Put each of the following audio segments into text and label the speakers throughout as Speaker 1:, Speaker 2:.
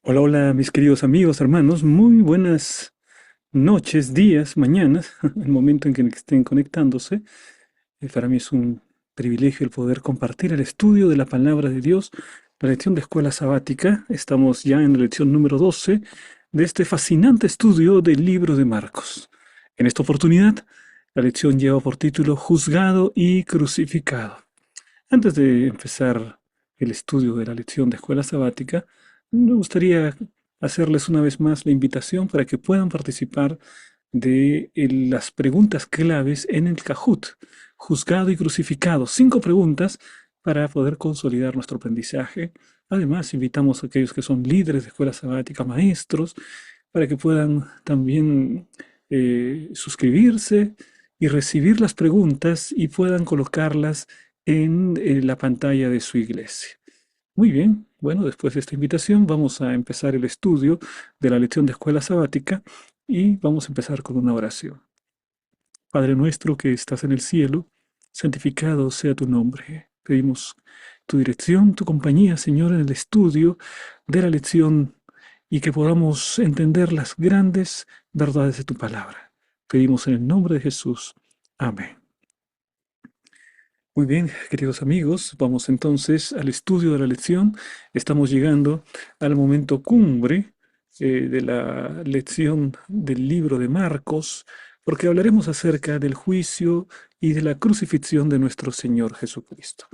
Speaker 1: Hola, hola, mis queridos amigos, hermanos, muy buenas noches, días, mañanas, el momento en que estén conectándose. Para mí es un privilegio el poder compartir el estudio de la palabra de Dios, la lección de escuela sabática. Estamos ya en la lección número 12 de este fascinante estudio del libro de Marcos. En esta oportunidad, la lección lleva por título Juzgado y crucificado. Antes de empezar el estudio de la lección de escuela sabática, me gustaría hacerles una vez más la invitación para que puedan participar de las preguntas claves en el Kahoot, juzgado y crucificado. 5 preguntas para poder consolidar nuestro aprendizaje. Además, invitamos a aquellos que son líderes de escuela sabática, maestros, para que puedan también suscribirse y recibir las preguntas y puedan colocarlas en la pantalla de su iglesia. Muy bien, bueno, después de esta invitación vamos a empezar el estudio de la lección de escuela sabática y vamos a empezar con una oración. Padre nuestro que estás en el cielo, santificado sea tu nombre. Pedimos tu dirección, tu compañía, Señor, en el estudio de la lección y que podamos entender las grandes verdades de tu palabra. Pedimos en el nombre de Jesús. Amén. Muy bien, queridos amigos, vamos entonces al estudio de la lección. Estamos llegando al momento cumbre de la lección del libro de Marcos, porque hablaremos acerca del juicio y de la crucifixión de nuestro Señor Jesucristo.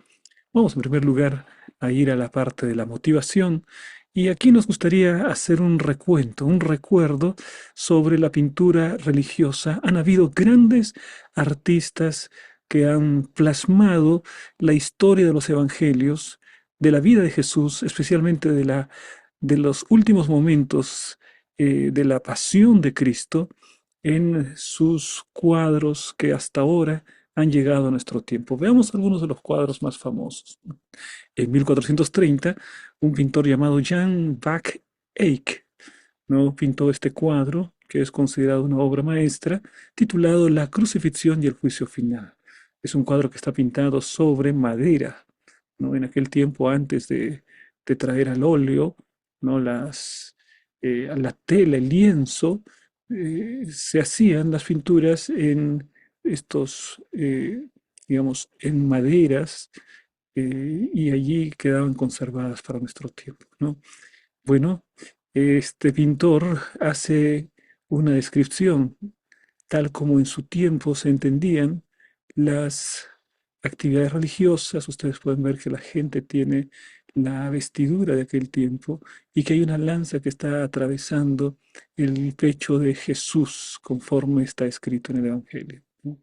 Speaker 1: Vamos en primer lugar a ir a la parte de la motivación y aquí nos gustaría hacer un recuento, un recuerdo sobre la pintura religiosa. Han habido grandes artistas que han plasmado la historia de los evangelios, de la vida de Jesús, especialmente de los últimos momentos de la pasión de Cristo en sus cuadros que hasta ahora han llegado a nuestro tiempo. Veamos algunos de los cuadros más famosos. En 1430, un pintor llamado Jan van Eyck, ¿no? Pintó este cuadro, que es considerado una obra maestra, titulado La crucifixión y el juicio final. Es un cuadro que está pintado sobre madera, ¿no? En aquel tiempo, antes de traer al óleo, ¿no? A la tela, el lienzo, se hacían las pinturas en estos, digamos, en maderas, y allí quedaban conservadas para nuestro tiempo, ¿no? Bueno, este pintor hace una descripción tal como en su tiempo se entendían las actividades religiosas. Ustedes pueden ver que la gente tiene la vestidura de aquel tiempo y que hay una lanza que está atravesando el pecho de Jesús, conforme está escrito en el Evangelio, ¿no?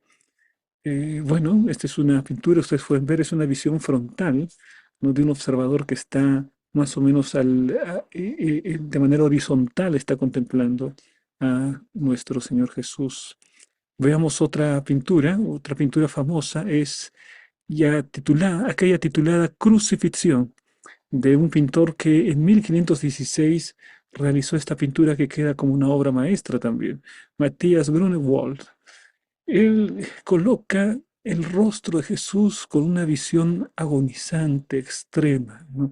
Speaker 1: Bueno, esta es una pintura, ustedes pueden ver, es una visión frontal, ¿no? De un observador que está más o menos de manera horizontal, está contemplando a nuestro Señor Jesús. Veamos otra pintura famosa es ya titulada, aquella titulada Crucifixión, de un pintor que en 1516 realizó esta pintura que queda como una obra maestra también, Matthias Grunewald. Él coloca el rostro de Jesús con una visión agonizante, extrema, ¿no?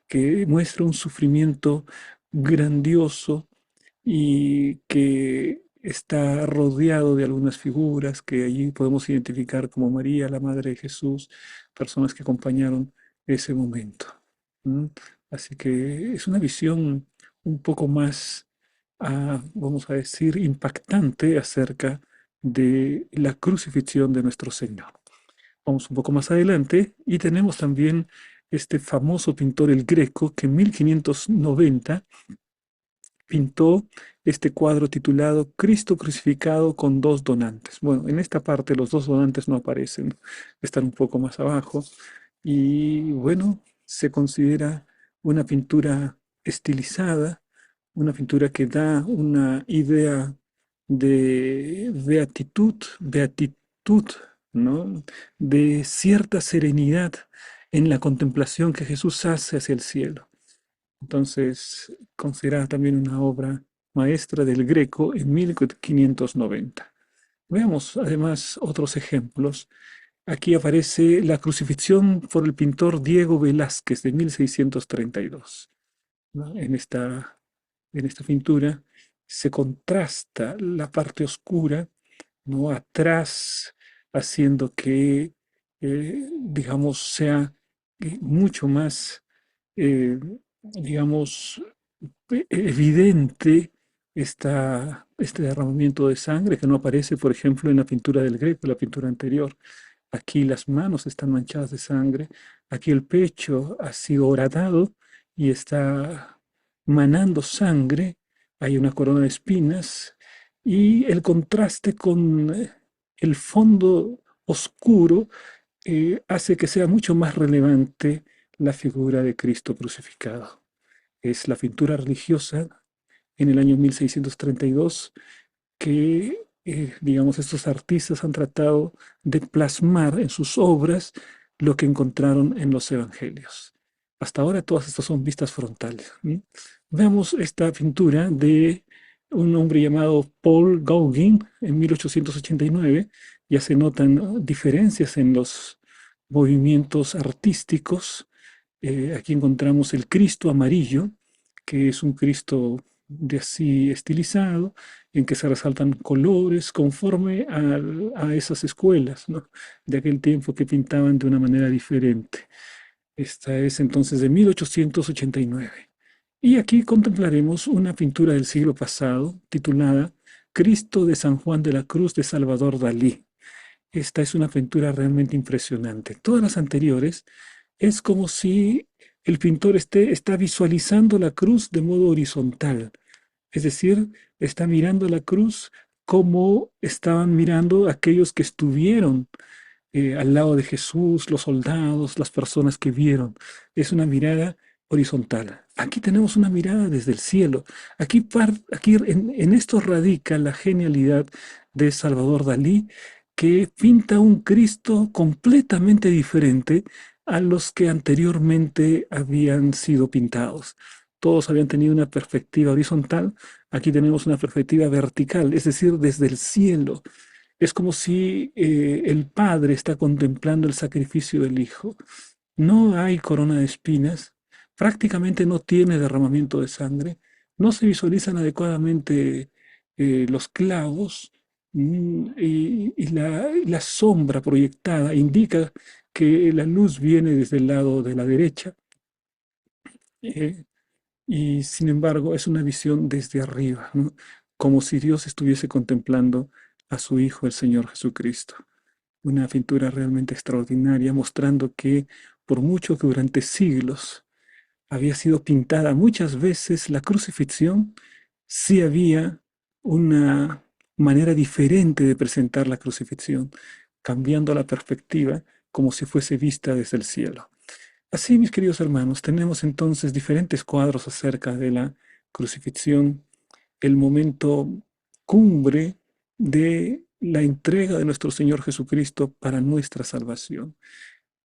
Speaker 1: Que muestra un sufrimiento grandioso y que está rodeado de algunas figuras que allí podemos identificar como María, la Madre de Jesús, personas que acompañaron ese momento. ¿M? Así que es una visión un poco más, vamos a decir, impactante acerca de la crucifixión de nuestro Señor. Vamos un poco más adelante y tenemos también este famoso pintor el Greco que en 1590 pintó este cuadro titulado Cristo crucificado con dos donantes. Bueno, en esta parte los dos donantes no aparecen, están un poco más abajo y bueno, se considera una pintura estilizada, una pintura que da una idea de beatitud, ¿no? De cierta serenidad en la contemplación que Jesús hace hacia el cielo. Entonces, considerada también una obra maestra del Greco en 1590. Veamos además otros ejemplos. Aquí aparece la crucifixión por el pintor Diego Velázquez de 1632, ¿no? En esta en esta pintura se contrasta la parte oscura, ¿no? Atrás, haciendo que, digamos, sea mucho más, eh, digamos, evidente este derramamiento de sangre que no aparece, por ejemplo, en la pintura del Greco, la pintura anterior. Aquí las manos están manchadas de sangre, aquí el pecho ha sido horadado y está manando sangre, hay una corona de espinas y el contraste con el fondo oscuro hace que sea mucho más relevante la figura de Cristo crucificado. Es la pintura religiosa en el año 1632 que, digamos, estos artistas han tratado de plasmar en sus obras lo que encontraron en los evangelios. Hasta ahora todas estas son vistas frontales. Veamos esta pintura de un hombre llamado Paul Gauguin en 1889. Ya se notan, ¿no?, diferencias en los movimientos artísticos. Aquí encontramos el Cristo amarillo, que es un Cristo de así estilizado, en que se resaltan colores conforme a esas escuelas, ¿no?, de aquel tiempo que pintaban de una manera diferente. Esta es entonces de 1889. Y aquí contemplaremos una pintura del siglo pasado titulada Cristo de San Juan de la Cruz de Salvador Dalí. Esta es una pintura realmente impresionante. Todas las anteriores es como si el pintor está visualizando la cruz de modo horizontal, es decir, está mirando la cruz como estaban mirando aquellos que estuvieron al lado de Jesús, los soldados, las personas que vieron. Es una mirada horizontal. Aquí tenemos una mirada desde el cielo. Aquí en esto radica la genialidad de Salvador Dalí, que pinta un Cristo completamente diferente a los que anteriormente habían sido pintados. Todos habían tenido una perspectiva horizontal, aquí tenemos una perspectiva vertical, es decir, desde el cielo. Es como si el padre está contemplando el sacrificio del hijo. No hay corona de espinas, prácticamente no tiene derramamiento de sangre, no se visualizan adecuadamente los clavos, y la sombra proyectada indica que la luz viene desde el lado de la derecha. eh, y sin embargo es una visión desde arriba, ¿no?, como si Dios estuviese contemplando a su Hijo, el Señor Jesucristo. Una pintura realmente extraordinaria, mostrando que por mucho que durante siglos había sido pintada muchas veces la crucifixión, sí había una manera diferente de presentar la crucifixión, cambiando la perspectiva como si fuese vista desde el cielo. Así, mis queridos hermanos, tenemos entonces diferentes cuadros acerca de la crucifixión, el momento cumbre de la entrega de nuestro Señor Jesucristo para nuestra salvación.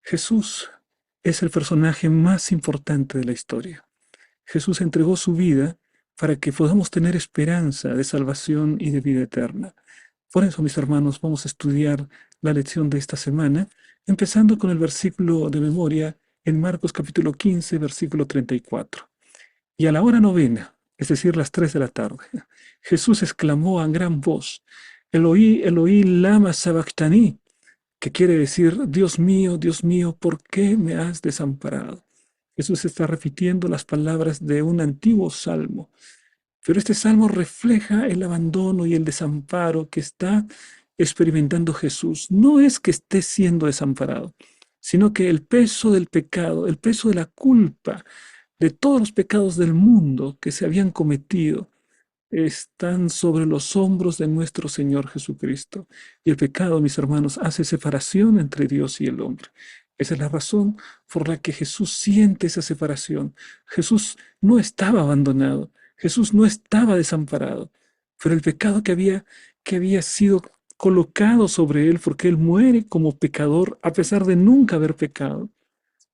Speaker 1: Jesús es el personaje más importante de la historia. Jesús entregó su vida para que podamos tener esperanza de salvación y de vida eterna. Por eso, mis hermanos, vamos a estudiar la lección de esta semana, empezando con el versículo de memoria en Marcos capítulo 15, versículo 34. Y a la hora novena, es decir, las 3 de la tarde, Jesús exclamó a gran voz, Eloí, Eloí, lama sabactani, que quiere decir, Dios mío, ¿por qué me has desamparado? Jesús está repitiendo las palabras de un antiguo salmo, pero este salmo refleja el abandono y el desamparo que está experimentando Jesús. No es que esté siendo desamparado, sino que el peso del pecado, el peso de la culpa, de todos los pecados del mundo que se habían cometido, están sobre los hombros de nuestro Señor Jesucristo. Y el pecado, mis hermanos, hace separación entre Dios y el hombre. Esa es la razón por la que Jesús siente esa separación. Jesús no estaba abandonado, Jesús no estaba desamparado, pero el pecado que había sido colocado sobre él, porque él muere como pecador a pesar de nunca haber pecado,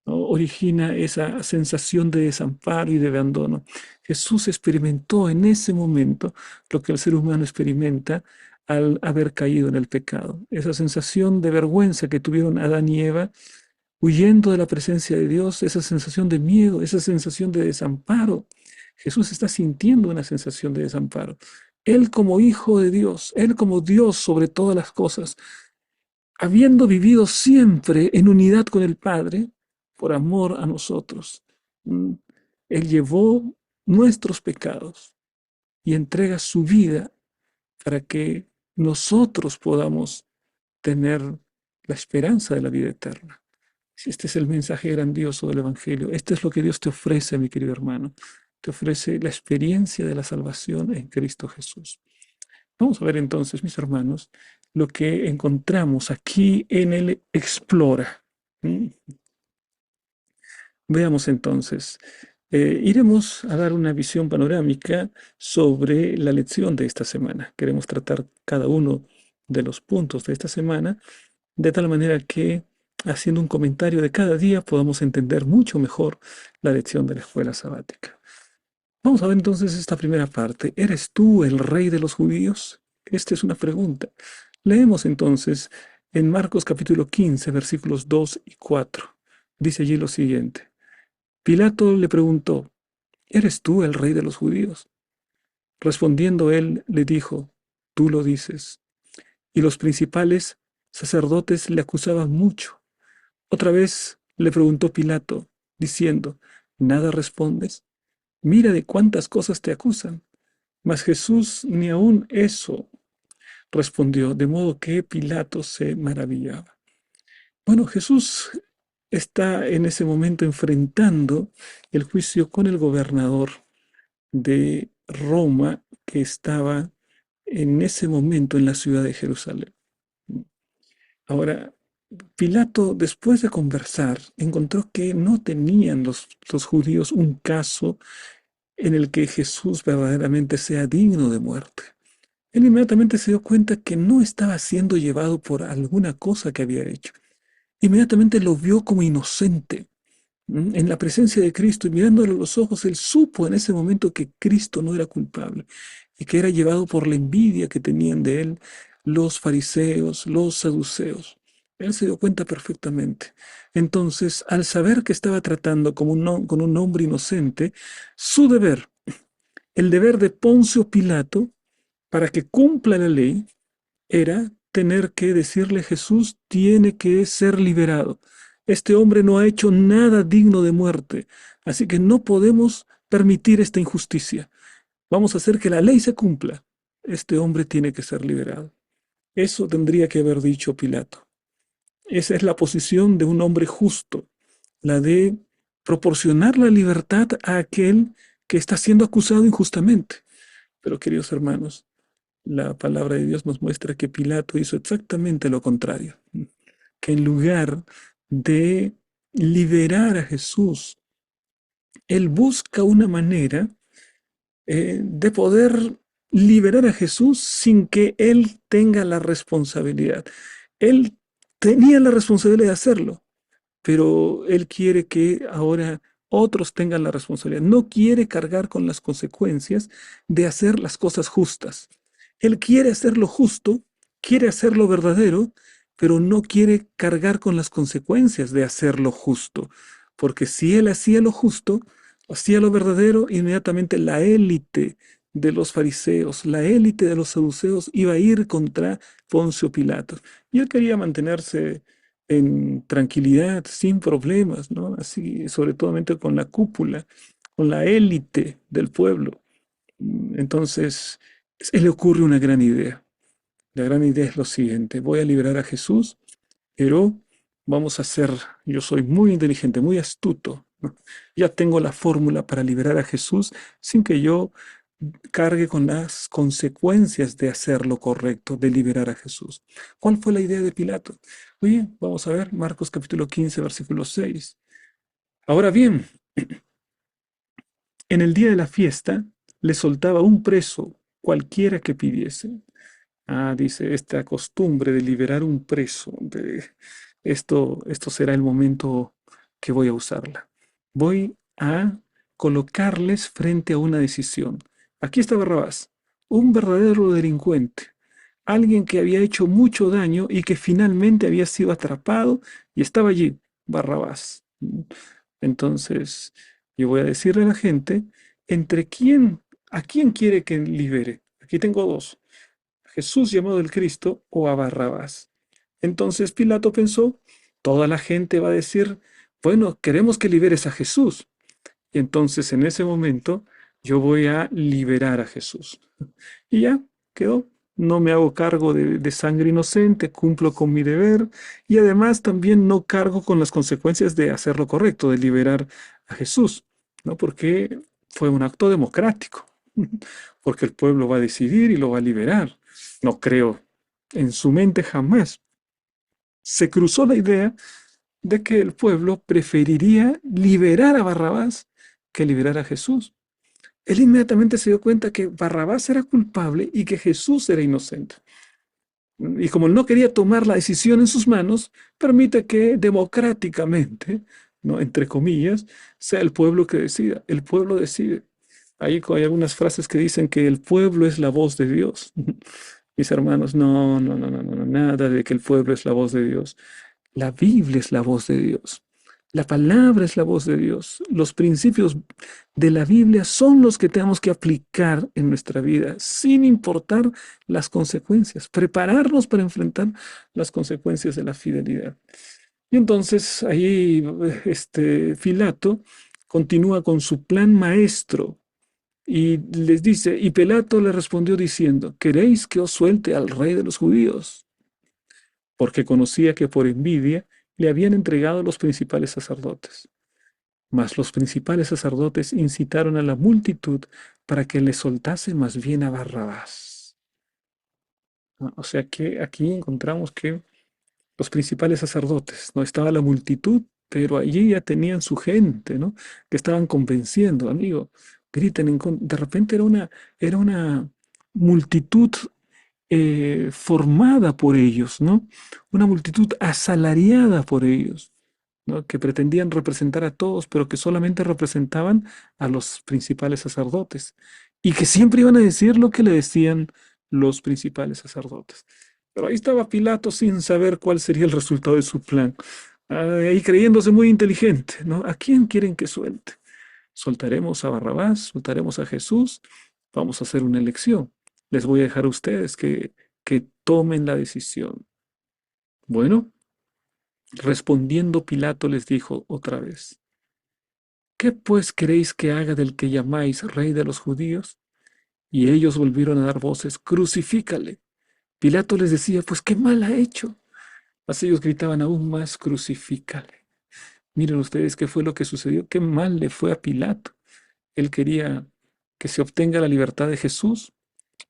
Speaker 1: ¿no?, origina esa sensación de desamparo y de abandono. Jesús experimentó en ese momento lo que el ser humano experimenta al haber caído en el pecado. Esa sensación de vergüenza que tuvieron Adán y Eva huyendo de la presencia de Dios, esa sensación de miedo, esa sensación de desamparo. Jesús está sintiendo una sensación de desamparo. Él como hijo de Dios, él como Dios sobre todas las cosas, habiendo vivido siempre en unidad con el Padre, por amor a nosotros, mm, él llevó nuestros pecados y entrega su vida para que nosotros podamos tener la esperanza de la vida eterna. Este es el mensaje grandioso del Evangelio. Este es lo que Dios te ofrece, mi querido hermano. Te ofrece la experiencia de la salvación en Cristo Jesús. Vamos a ver entonces, mis hermanos, lo que encontramos aquí en el Explora. ¿Mm? Veamos entonces. Iremos a dar una visión panorámica sobre la lección de esta semana. Queremos tratar cada uno de los puntos de esta semana de tal manera que haciendo un comentario de cada día podamos entender mucho mejor la lección de la escuela sabática. Vamos a ver entonces esta primera parte. ¿Eres tú el rey de los judíos? Esta es una pregunta. Leemos entonces en Marcos capítulo 15, versículos 2 y 4. Dice allí lo siguiente. Pilato le preguntó, ¿eres tú el rey de los judíos? Respondiendo él, le dijo, tú lo dices. Y los principales sacerdotes le acusaban mucho. Otra vez le preguntó Pilato, diciendo, ¿nada respondes? Mira de cuántas cosas te acusan. Mas Jesús ni aun eso respondió, de modo que Pilato se maravillaba. Bueno, Jesús está en ese momento enfrentando el juicio con el gobernador de Roma que estaba en ese momento en la ciudad de Jerusalén. Ahora, Pilato, después de conversar, encontró que no tenían los judíos un caso en el que Jesús verdaderamente sea digno de muerte. Él inmediatamente se dio cuenta que no estaba siendo llevado por alguna cosa que había hecho. Inmediatamente lo vio como inocente. En la presencia de Cristo y mirándole a los ojos, él supo en ese momento que Cristo no era culpable y que era llevado por la envidia que tenían de él los fariseos, los saduceos. Él se dio cuenta perfectamente. Entonces, al saber que estaba tratando con un hombre inocente, su deber, el deber de Poncio Pilato, para que cumpla la ley, era tener que decirle Jesús tiene que ser liberado. Este hombre no ha hecho nada digno de muerte, así que no podemos permitir esta injusticia. Vamos a hacer que la ley se cumpla. Este hombre tiene que ser liberado. Eso tendría que haber dicho Pilato. Esa es la posición de un hombre justo, la de proporcionar la libertad a aquel que está siendo acusado injustamente. Pero queridos hermanos, la palabra de Dios nos muestra que Pilato hizo exactamente lo contrario, que en lugar de liberar a Jesús, él busca una manera de poder liberar a Jesús sin que él tenga la responsabilidad. Él tenía la responsabilidad de hacerlo, pero él quiere que ahora otros tengan la responsabilidad. No quiere cargar con las consecuencias de hacer las cosas justas. Él quiere hacer lo justo, quiere hacer lo verdadero, pero no quiere cargar con las consecuencias de hacer lo justo. Porque si él hacía lo justo, hacía lo verdadero, inmediatamente la élite de los fariseos, la élite de los saduceos iba a ir contra Poncio Pilato. Y él quería mantenerse en tranquilidad, sin problemas, ¿no? Así, sobre todo con la cúpula, con la élite del pueblo. Entonces, se le ocurre una gran idea. La gran idea es lo siguiente, voy a liberar a Jesús, pero vamos a hacer, yo soy muy inteligente, muy astuto, ¿no? Ya tengo la fórmula para liberar a Jesús sin que yo cargue con las consecuencias de hacer lo correcto, de liberar a Jesús. ¿Cuál fue la idea de Pilato? Oye, vamos a ver Marcos capítulo 15, versículo 6. Ahora bien, en el día de la fiesta le soltaba un preso cualquiera que pidiese. Ah, dice, esta costumbre de liberar un preso, esto será el momento que voy a usarla. Voy a colocarles frente a una decisión. Aquí está Barrabás, un verdadero delincuente, alguien que había hecho mucho daño y que finalmente había sido atrapado y estaba allí, Barrabás. Entonces, yo voy a decirle a la gente, ¿entre quién, a quién quiere que libere? Aquí tengo dos, Jesús llamado el Cristo o a Barrabás. Entonces Pilato pensó, toda la gente va a decir, bueno, queremos que liberes a Jesús. Y entonces en ese momento yo voy a liberar a Jesús. Y ya quedó. No me hago cargo de sangre inocente, cumplo con mi deber y además también no cargo con las consecuencias de hacer lo correcto, de liberar a Jesús, ¿no? Porque fue un acto democrático, porque el pueblo va a decidir y lo va a liberar. No creo, en su mente jamás se cruzó la idea de que el pueblo preferiría liberar a Barrabás que liberar a Jesús. Él inmediatamente se dio cuenta que Barrabás era culpable y que Jesús era inocente. Y como él no quería tomar la decisión en sus manos, permite que democráticamente, ¿no? Entre comillas, sea el pueblo que decida. El pueblo decide. Ahí hay algunas frases que dicen que el pueblo es la voz de Dios. Mis hermanos, no, no, no, no, no, nada de que el pueblo es la voz de Dios. La Biblia es la voz de Dios. La palabra es la voz de Dios. Los principios de la Biblia son los que tenemos que aplicar en nuestra vida, sin importar las consecuencias. Prepararnos para enfrentar las consecuencias de la fidelidad. Y entonces ahí Pilato continúa con su plan maestro y les dice, y Pilato le respondió diciendo, ¿queréis que os suelte al rey de los judíos? Porque conocía que por envidia le habían entregado los principales sacerdotes. Mas los principales sacerdotes incitaron a la multitud para que le soltase más bien a Barrabás. O sea que aquí encontramos que los principales sacerdotes, no estaba la multitud, pero allí ya tenían su gente, ¿no? Que estaban convenciendo, amigo, griten de repente era una multitud formada por ellos, ¿no? Una multitud asalariada por ellos, ¿no? Que pretendían representar a todos, pero que solamente representaban a los principales sacerdotes y que siempre iban a decir lo que le decían los principales sacerdotes. Pero ahí estaba Pilato sin saber cuál sería el resultado de su plan, ahí creyéndose muy inteligente, ¿no? ¿A quién quieren que suelte? ¿Soltaremos a Barrabás? ¿Soltaremos a Jesús? Vamos a hacer una elección. Les voy a dejar a ustedes que tomen la decisión. Bueno, respondiendo Pilato les dijo otra vez, ¿qué pues queréis que haga del que llamáis rey de los judíos? Y ellos volvieron a dar voces, crucifícale. Pilato les decía, pues qué mal ha hecho. Mas ellos gritaban aún más, crucifícale. Miren ustedes qué fue lo que sucedió, qué mal le fue a Pilato. Él quería que se obtenga la libertad de Jesús,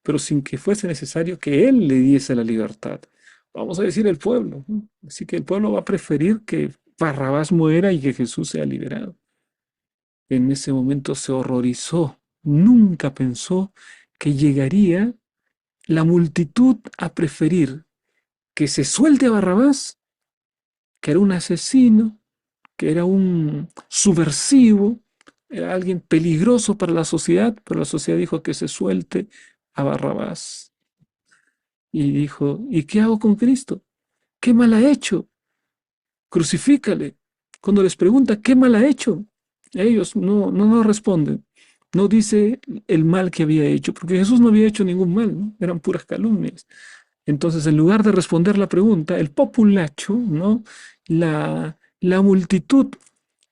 Speaker 1: pero sin que fuese necesario que él le diese la libertad. Vamos a decir el pueblo, ¿no? Así que el pueblo va a preferir que Barrabás muera y que Jesús sea liberado. En ese momento se horrorizó, nunca pensó que llegaría la multitud a preferir que se suelte a Barrabás, que era un asesino, que era un subversivo, era alguien peligroso para la sociedad, pero la sociedad dijo que se suelte a Barrabás. Y dijo, ¿y qué hago con Cristo? ¿Qué mal ha hecho? Crucifícale. Cuando les pregunta, ¿qué mal ha hecho? Ellos no responden. No dice el mal que había hecho, porque Jesús no había hecho ningún mal, ¿no? Eran puras calumnias. Entonces, en lugar de responder la pregunta, el populacho, ¿no? La multitud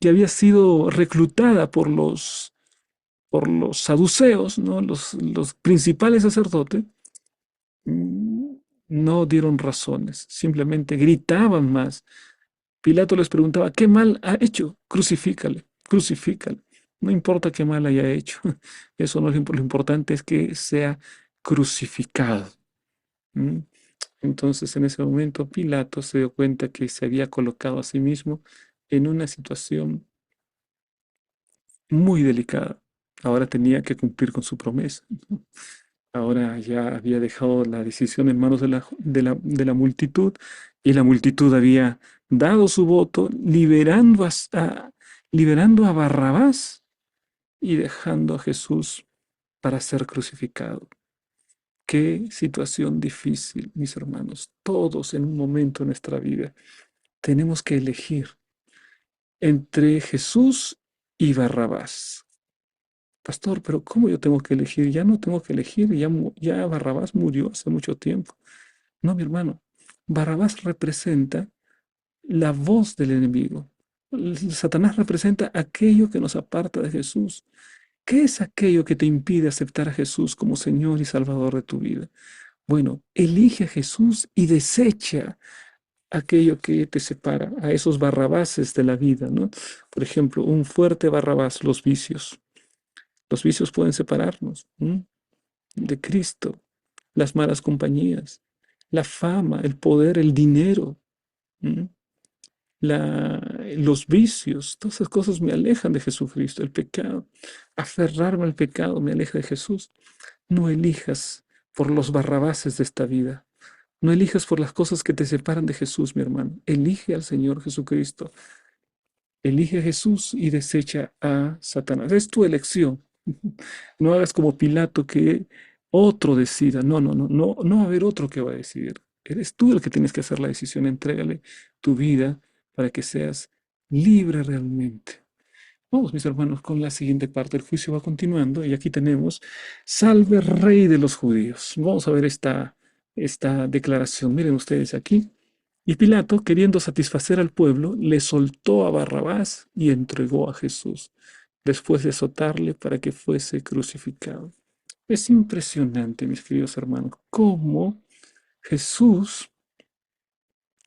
Speaker 1: que había sido reclutada por los saduceos, ¿no? Los principales sacerdotes, mm, no dieron razones, simplemente gritaban más. Pilato les preguntaba, ¿qué mal ha hecho? Crucifícale, crucifícale. No importa qué mal haya hecho, eso no es lo importante es que sea crucificado. ¿Mm? Entonces, en ese momento, Pilato se dio cuenta que se había colocado a sí mismo en una situación muy delicada. Ahora tenía que cumplir con su promesa, ¿no? Ahora ya había dejado la decisión en manos de la multitud y la multitud había dado su voto liberando a Barrabás y dejando a Jesús para ser crucificado. Qué situación difícil, mis hermanos. Todos en un momento de nuestra vida tenemos que elegir entre Jesús y Barrabás. Pastor, pero ¿cómo yo tengo que elegir? Ya no tengo que elegir, ya Barrabás murió hace mucho tiempo. No, mi hermano, Barrabás representa la voz del enemigo. Satanás representa aquello que nos aparta de Jesús. ¿Qué es aquello que te impide aceptar a Jesús como Señor y Salvador de tu vida? Bueno, elige a Jesús y desecha aquello que te separa, a esos barrabases de la vida, ¿no? Por ejemplo, un fuerte barrabás, los vicios. Los vicios pueden separarnos, ¿m? De Cristo, las malas compañías, la fama, el poder, el dinero, ¿m? Los vicios, todas esas cosas me alejan de Jesucristo, el pecado. Aferrarme al pecado me aleja de Jesús. No elijas por los barrabases de esta vida. No elijas por las cosas que te separan de Jesús, mi hermano. Elige al Señor Jesucristo. Elige a Jesús y desecha a Satanás. Es tu elección. No hagas como Pilato que otro decida. No, no, no, no, no va a haber otro que va a decidir. Eres tú el que tienes que hacer la decisión. Entrégale tu vida para que seas libre realmente. Vamos, mis hermanos, con la siguiente parte. El juicio va continuando y aquí tenemos, salve rey de los judíos. Vamos a ver esta declaración. Miren ustedes aquí. Y Pilato, queriendo satisfacer al pueblo, le soltó a Barrabás y entregó a Jesús, después de azotarle para que fuese crucificado. Es impresionante, mis queridos hermanos, cómo Jesús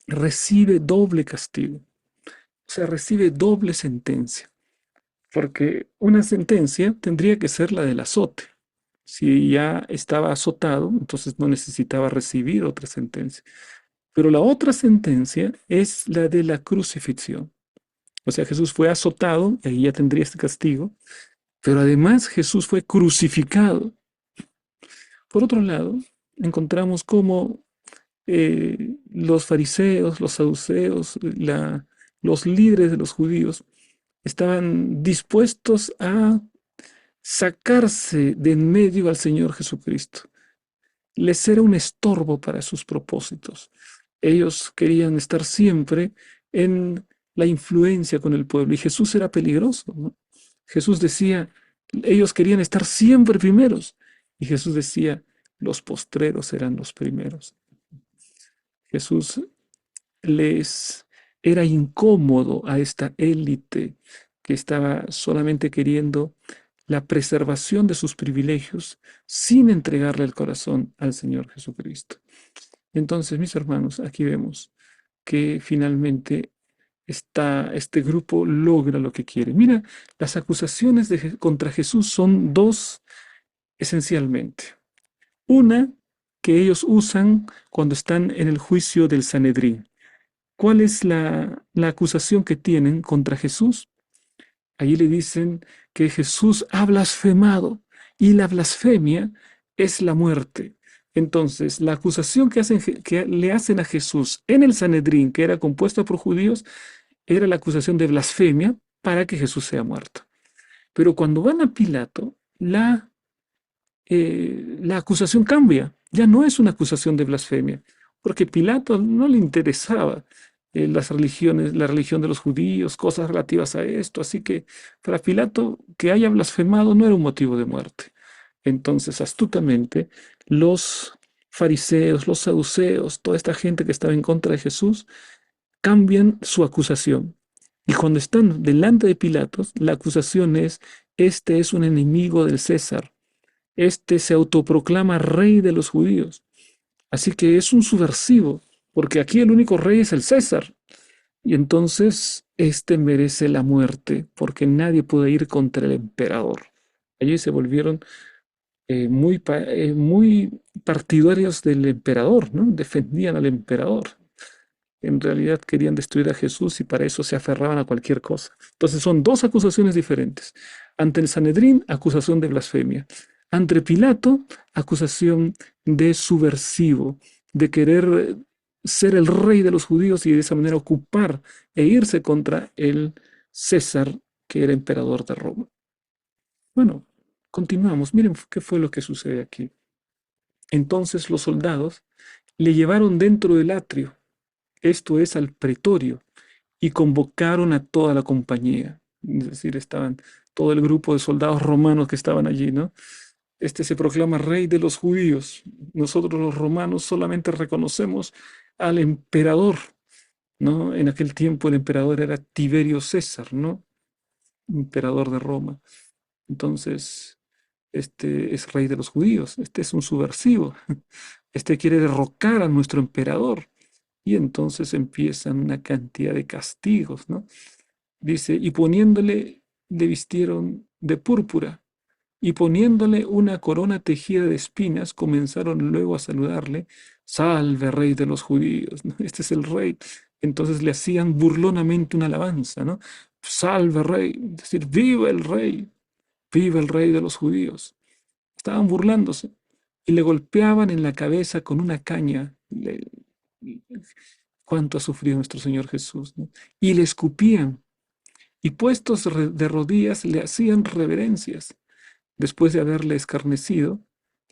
Speaker 1: recibe doble castigo, o sea, recibe doble sentencia. Porque una sentencia tendría que ser la del azote. Si ya estaba azotado, entonces no necesitaba recibir otra sentencia. Pero la otra sentencia es la de la crucifixión. O sea, Jesús fue azotado, y ahí ya tendría este castigo, pero además Jesús fue crucificado. Por otro lado, encontramos cómo los fariseos, los saduceos, los líderes de los judíos estaban dispuestos a sacarse de en medio al Señor Jesucristo. Les era un estorbo para sus propósitos. Ellos querían estar siempre en la influencia con el pueblo y Jesús era peligroso, ¿no? Jesús decía, ellos querían estar siempre primeros y Jesús decía, los postreros serán los primeros. Jesús les era incómodo a esta élite que estaba solamente queriendo la preservación de sus privilegios sin entregarle el corazón al Señor Jesucristo. Entonces, mis hermanos, aquí vemos que finalmente este grupo logra lo que quiere. Mira, las acusaciones contra Jesús son dos esencialmente. Una que ellos usan cuando están en el juicio del Sanedrín. ¿Cuál es la acusación que tienen contra Jesús? Allí le dicen que Jesús ha blasfemado y la blasfemia es la muerte. Entonces, la acusación que le hacen a Jesús en el Sanedrín, que era compuesta por judíos, era la acusación de blasfemia para que Jesús sea muerto. Pero cuando van a Pilato, la acusación cambia. Ya no es una acusación de blasfemia, porque Pilato no le interesaba las religiones, la religión de los judíos, cosas relativas a esto. Así que para Pilato que haya blasfemado no era un motivo de muerte. Entonces, astutamente, los fariseos, los saduceos, toda esta gente que estaba en contra de Jesús, cambian su acusación. Y cuando están delante de Pilatos, la acusación es, este es un enemigo del César, este se autoproclama rey de los judíos. Así que es un subversivo, porque aquí el único rey es el César. Y entonces este merece la muerte, porque nadie puede ir contra el emperador. Allí se volvieron muy partidarios del emperador, ¿no? Defendían al emperador. En realidad querían destruir a Jesús y para eso se aferraban a cualquier cosa. Entonces son dos acusaciones diferentes. Ante el Sanedrín, acusación de blasfemia. Ante Pilato, acusación de subversivo, de querer ser el rey de los judíos y de esa manera ocupar e irse contra el César, que era emperador de Roma. Bueno, continuamos. Miren qué fue lo que sucede aquí. Entonces los soldados le llevaron dentro del atrio, esto es al pretorio, y convocaron a toda la compañía. Es decir, estaban todo el grupo de soldados romanos que estaban allí, ¿no? Este se proclama rey de los judíos. Nosotros los romanos solamente reconocemos al emperador, ¿no? En aquel tiempo el emperador era Tiberio César, ¿no? Emperador de Roma. Entonces, este es rey de los judíos, este es un subversivo, este quiere derrocar a nuestro emperador. Y entonces empiezan una cantidad de castigos, ¿no? Dice, y poniéndole, le vistieron de púrpura, y poniéndole una corona tejida de espinas, comenzaron luego a saludarle, salve rey de los judíos, ¿no? Este es el rey. Entonces le hacían burlonamente una alabanza, ¿no? Salve rey, es decir, viva el rey de los judíos. Estaban burlándose y le golpeaban en la cabeza con una caña. Cuánto ha sufrido nuestro Señor Jesús, ¿no? Y le escupían y puestos de rodillas le hacían reverencias. Después de haberle escarnecido,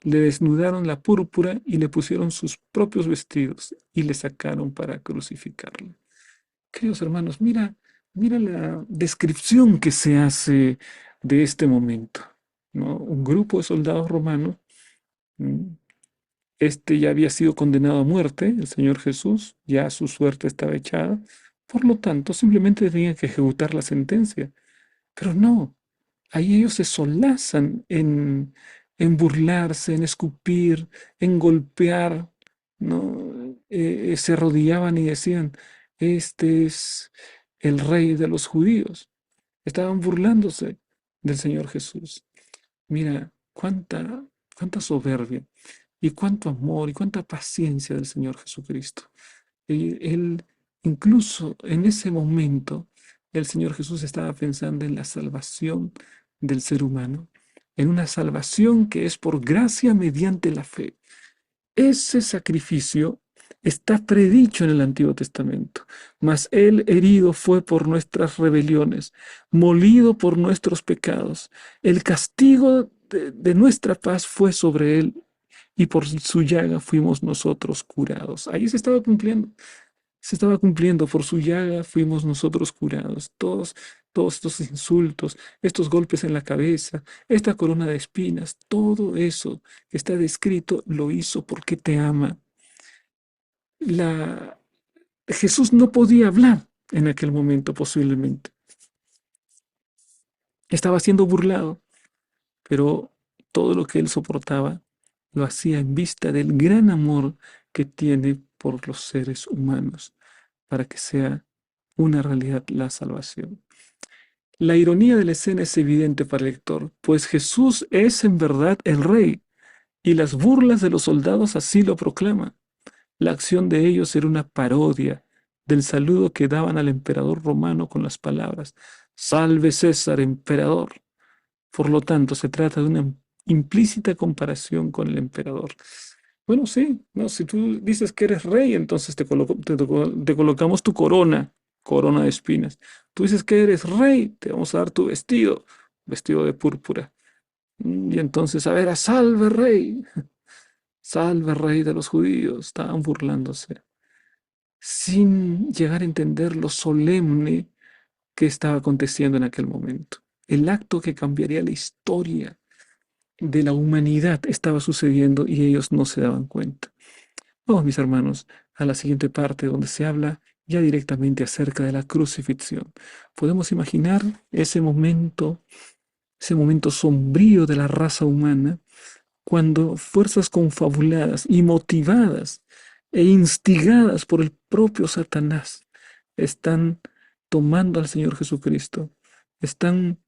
Speaker 1: le desnudaron la púrpura y le pusieron sus propios vestidos y le sacaron para crucificarle. Queridos hermanos, mira la descripción que se hace de este momento, ¿no? Un grupo de soldados romanos, ¿m? Este ya había sido condenado a muerte, el Señor Jesús, ya su suerte estaba echada, por lo tanto, simplemente tenían que ejecutar la sentencia. Pero no, ahí ellos se solazan en burlarse, en escupir, en golpear, ¿no? Se arrodillaban y decían, este es el rey de los judíos. Estaban burlándose del Señor Jesús. Mira, cuánta soberbia y cuánto amor y cuánta paciencia del Señor Jesucristo. Él, incluso en ese momento, el Señor Jesús estaba pensando en la salvación del ser humano, en una salvación que es por gracia mediante la fe. Ese sacrificio está predicho en el Antiguo Testamento, mas Él herido fue por nuestras rebeliones, molido por nuestros pecados. El castigo de nuestra paz fue sobre Él y por su llaga fuimos nosotros curados. Ahí se estaba cumpliendo, por su llaga fuimos nosotros curados. Todos estos insultos, estos golpes en la cabeza, esta corona de espinas, todo eso que está descrito lo hizo porque te ama. La, Jesús no podía hablar en aquel momento posiblemente. Estaba siendo burlado, pero todo lo que él soportaba lo hacía en vista del gran amor que tiene por los seres humanos, para que sea una realidad la salvación. La ironía de la escena es evidente para el lector, pues Jesús es en verdad el rey, y las burlas de los soldados así lo proclaman. La acción de ellos era una parodia del saludo que daban al emperador romano con las palabras, Salve César, emperador. Por lo tanto, se trata de una implícita comparación con el emperador. Bueno, sí, no, si tú dices que eres rey, entonces te colocamos tu corona, corona de espinas. Tú dices que eres rey, te vamos a dar tu vestido, vestido de púrpura. Y entonces, a ver, a salve rey de los judíos, estaban burlándose, sin llegar a entender lo solemne que estaba aconteciendo en aquel momento. El acto que cambiaría la historia de la humanidad estaba sucediendo y ellos no se daban cuenta. Vamos, mis hermanos, a la siguiente parte donde se habla ya directamente acerca de la crucifixión. Podemos imaginar ese momento sombrío de la raza humana, cuando fuerzas confabuladas y motivadas e instigadas por el propio Satanás están tomando al Señor Jesucristo, están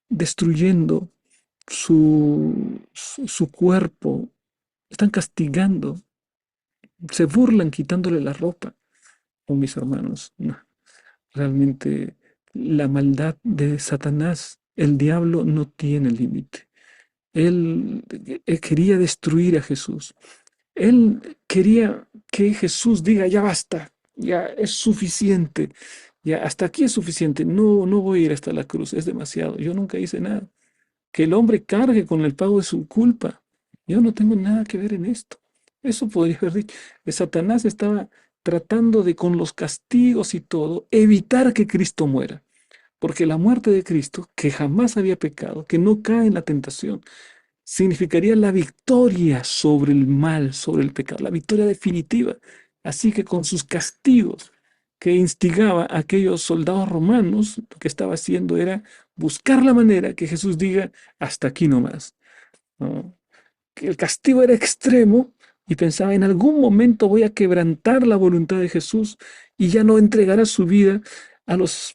Speaker 1: destruyendo su cuerpo, están castigando, se burlan quitándole la ropa. Oh, mis hermanos, no, realmente la maldad de Satanás, el diablo no tiene límite. Él quería destruir a Jesús. Él quería que Jesús diga, ya basta, ya es suficiente, ya hasta aquí es suficiente, no, no voy a ir hasta la cruz, es demasiado, yo nunca hice nada. Que el hombre cargue con el pago de su culpa. Yo no tengo nada que ver en esto. Eso podría haber dicho. Satanás estaba tratando de, con los castigos y todo, evitar que Cristo muera. porque la muerte de Cristo, que jamás había pecado, que no cae en la tentación, significaría la victoria sobre el mal, sobre el pecado, la victoria definitiva. Así que con sus castigos que instigaba a aquellos soldados romanos, lo que estaba haciendo era buscar la manera que Jesús diga, hasta aquí nomás, ¿no? Que el castigo era extremo y pensaba, en algún momento voy a quebrantar la voluntad de Jesús y ya no entregará su vida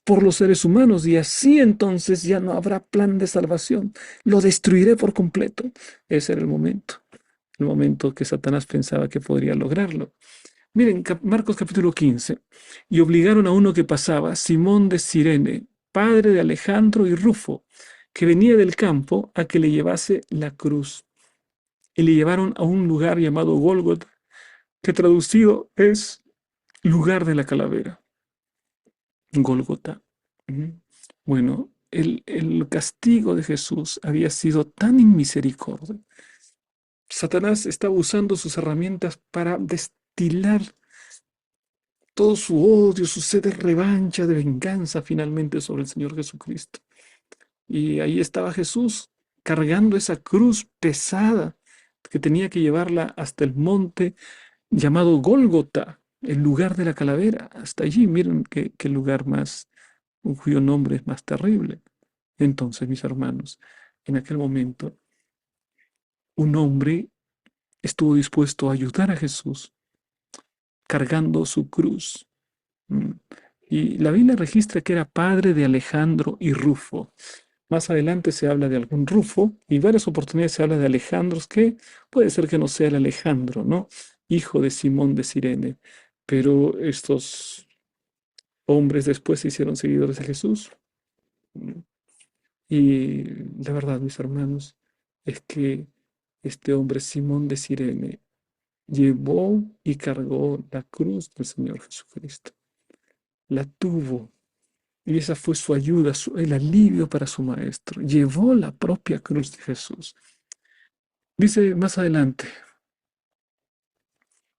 Speaker 1: por los seres humanos, y así entonces ya no habrá plan de salvación. Lo destruiré por completo. Ese era el momento que Satanás pensaba que podría lograrlo. Miren, Marcos capítulo 15. Y obligaron a uno que pasaba, Simón de Cirene, padre de Alejandro y Rufo, que venía del campo, a que le llevase la cruz. Y le llevaron a un lugar llamado Gólgota, que traducido es lugar de la calavera. Gólgota. Ujú. Bueno, el castigo de Jesús había sido tan inmisericordia. Satanás estaba usando sus herramientas para destilar todo su odio, su sed de revancha, de venganza finalmente sobre el Señor Jesucristo. Y ahí estaba Jesús cargando esa cruz pesada que tenía que llevarla hasta el monte llamado Gólgota, el lugar de la calavera. Hasta allí, miren qué lugar más, cuyo nombre es más terrible. Entonces, mis hermanos, en aquel momento, un hombre estuvo dispuesto a ayudar a Jesús cargando su cruz. Mm. Y la Biblia registra que era padre de Alejandro y Rufo. Más adelante se habla de algún Rufo y varias oportunidades se habla de Alejandros, que puede ser que no sea el Alejandro, ¿no? Hijo de Simón de Cirene. Pero estos hombres después se hicieron seguidores de Jesús. ¿No? Y la verdad, mis hermanos, es que este hombre Simón de Cirene llevó y cargó la cruz del Señor Jesucristo. La tuvo. Y esa fue su ayuda, el alivio para su maestro. Llevó la propia cruz de Jesús. Dice más adelante,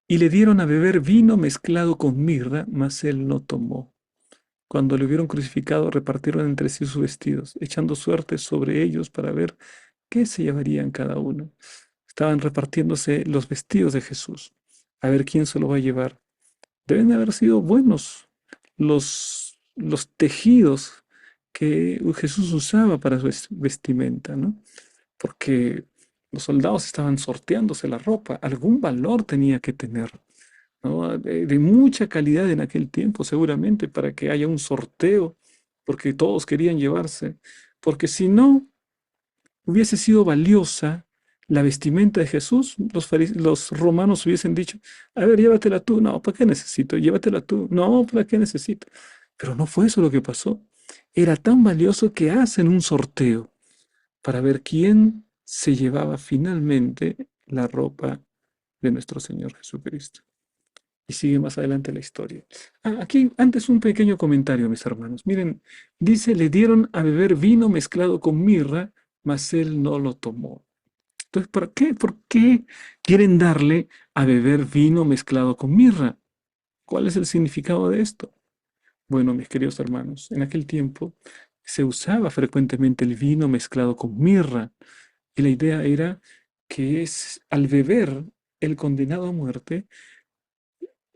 Speaker 1: y le dieron a beber vino mezclado con mirra, mas él no tomó. Cuando le hubieron crucificado, repartieron entre sí sus vestidos, echando suertes sobre ellos para ver qué se llevarían cada uno. Estaban repartiéndose los vestidos de Jesús, a ver quién se lo va a llevar. Deben de haber sido buenos los tejidos que Jesús usaba para su vestimenta, ¿no? Porque los soldados estaban sorteándose la ropa, algún valor tenía que tener, ¿no? De mucha calidad en aquel tiempo, seguramente, para que haya un sorteo, porque todos querían llevarse, porque si no hubiese sido valiosa la vestimenta de Jesús, los romanos hubiesen dicho, a ver, llévatela tú, no, ¿para qué necesito? Llévatela tú, no, ¿para qué necesito? Pero no fue eso lo que pasó. Era tan valioso que hacen un sorteo para ver quién se llevaba finalmente la ropa de nuestro Señor Jesucristo. Y sigue más adelante la historia. Aquí antes un pequeño comentario, mis hermanos. Miren, dice, le dieron a beber vino mezclado con mirra, mas él no lo tomó. Entonces, ¿por qué? ¿Por qué quieren darle a beber vino mezclado con mirra? ¿Cuál es el significado de esto? Bueno, mis queridos hermanos, en aquel tiempo se usaba frecuentemente el vino mezclado con mirra, y la idea era que al beber el condenado a muerte